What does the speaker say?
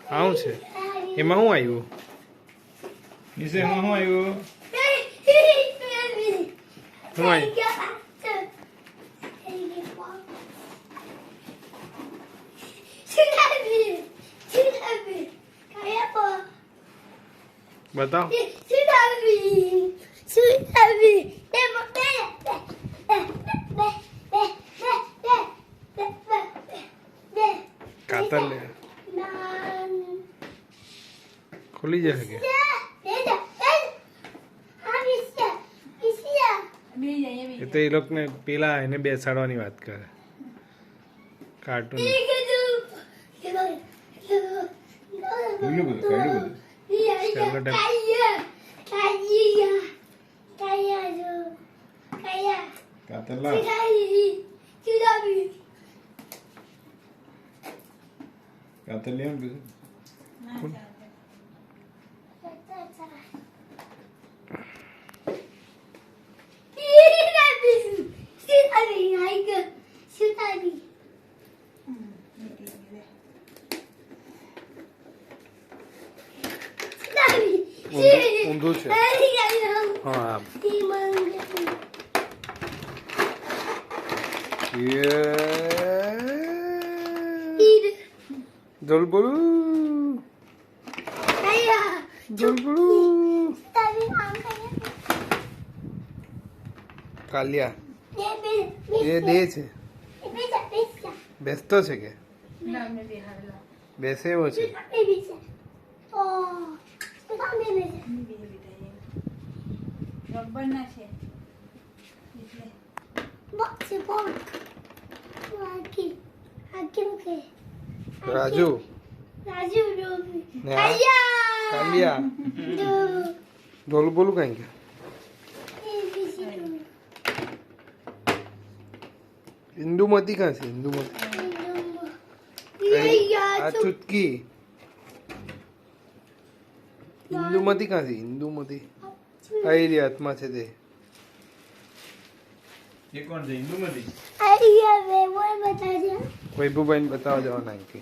આવું છે એમાં શું આવ્યું નિશેમાં શું આવ્યું શું આવ્યું बताओ कातर ले खुली जाएगी ये तो ये लोग ने पीला है ने बेसाड़वानी बात करे कार्टून ઊંધું છે હા જલ બોલું જલ બોલું કાલિયા એ દે છે બેસતો છે કે બેસે એવો છે રાજુ કાલિયા ઢોલ બોલું કઈ કે इंदुमती कहाँ से इंदुमती आ चुटकी इंदुमती कहाँ से इंदुमती आई रे आत्मा से दे ये कौन से इंदुमती वैभव बहन बताओ जाओ ना इनके